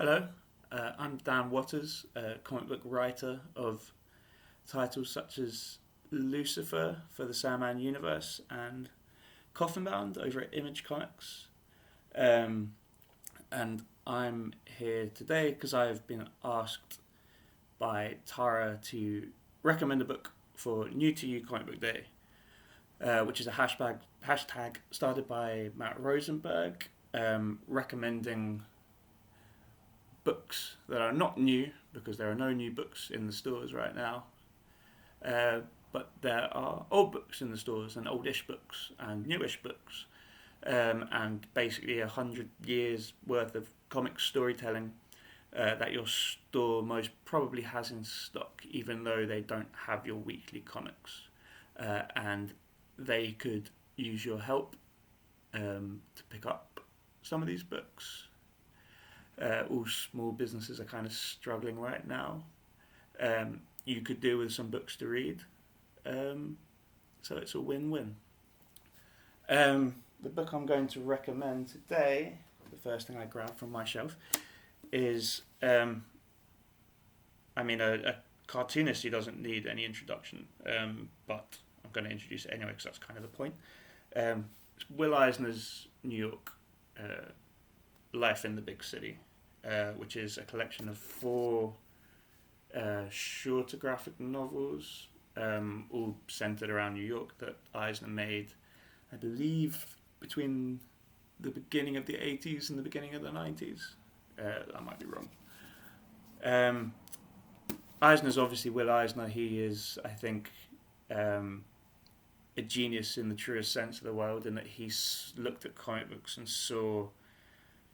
Hello, I'm Dan Waters, a comic book writer of titles such as Lucifer for the Sandman universe and Coffin Bound over at Image Comics. And I'm here today because I've been asked by Tara to recommend a book for New to You Comic Book Day, which is a hashtag started by Matt Rosenberg, recommending books that are not new, because there are no new books in the stores right now, but there are old books in the stores, and oldish books and newish books, and basically 100 years worth of comic storytelling that your store most probably has in stock, even though they don't have your weekly comics, and they could use your help to pick up some of these books. All small businesses are kind of struggling right now. You could do with some books to read, so it's a win-win. The book I'm going to recommend today, the first thing I grabbed from my shelf, is a cartoonist who doesn't need any introduction, but I'm going to introduce it anyway because that's kind of the point. It's Will Eisner's New York Life in the Big City, which is a collection of 4 shorter graphic novels, all centered around New York, that Eisner made, I believe, between the beginning of the 80s and the beginning of the 90s. I might be wrong. Eisner's obviously Will Eisner. He is, I think, a genius in the truest sense of the word, in that he looked at comic books and saw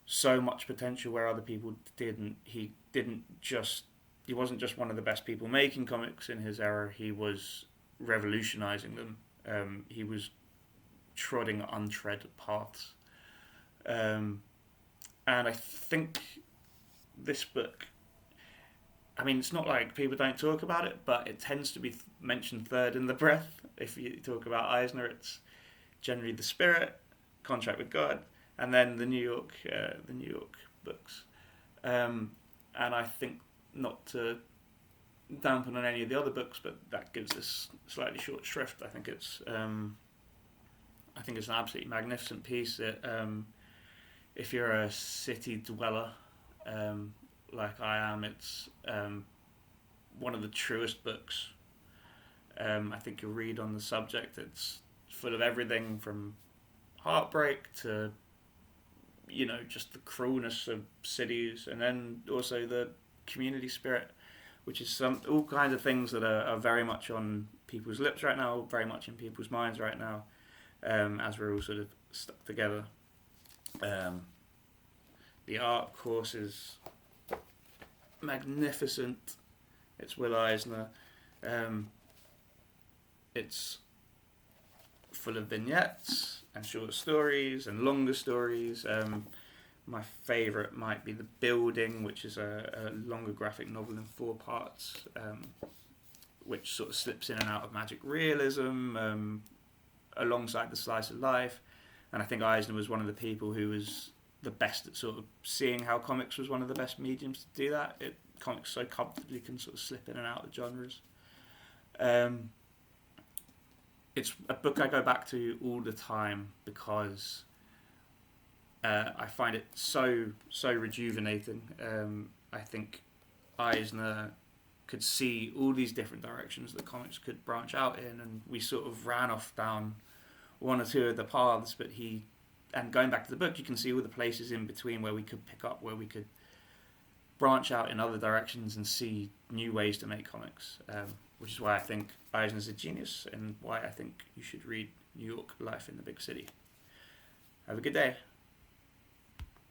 so much potential where other people didn't. He wasn't just one of the best people making comics in his era. He was revolutionizing them. He was treading untreaded paths. And I think this book, it's not like people don't talk about it, but it tends to be mentioned third in the breath. If you talk about Eisner, it's generally The Spirit, Contract with God, and then the New York books. And I think, not to dampen on any of the other books, but that gives this slightly short shrift. I think it's an absolutely magnificent piece. If you're a city dweller, like I am, it's one of the truest books I think you'll read on the subject. It's full of everything from heartbreak to, just the cruelness of cities, and then also the community spirit, which is all kinds of things that are very much on people's lips right now, very much in people's minds right now, as we're all sort of stuck together. The art, of course, is magnificent. It's Will Eisner. It's full of vignettes and short stories and longer stories. My favourite might be The Building, which is a longer graphic novel in 4 parts, which sort of slips in and out of magic realism alongside the slice of life. And I think Eisner was one of the people who was the best at sort of seeing how comics was one of the best mediums to do that. Comics so comfortably can sort of slip in and out of genres. It's a book I go back to all the time because I find it so rejuvenating. I think Eisner could see all these different directions that comics could branch out in, and we sort of ran off down one or two of the paths, and going back to the book, you can see all the places in between where we could pick up, where we could branch out in other directions and see new ways to make comics, which is why I think Eisner's a genius, and why I think you should read New York Life in the Big City. Have a good day.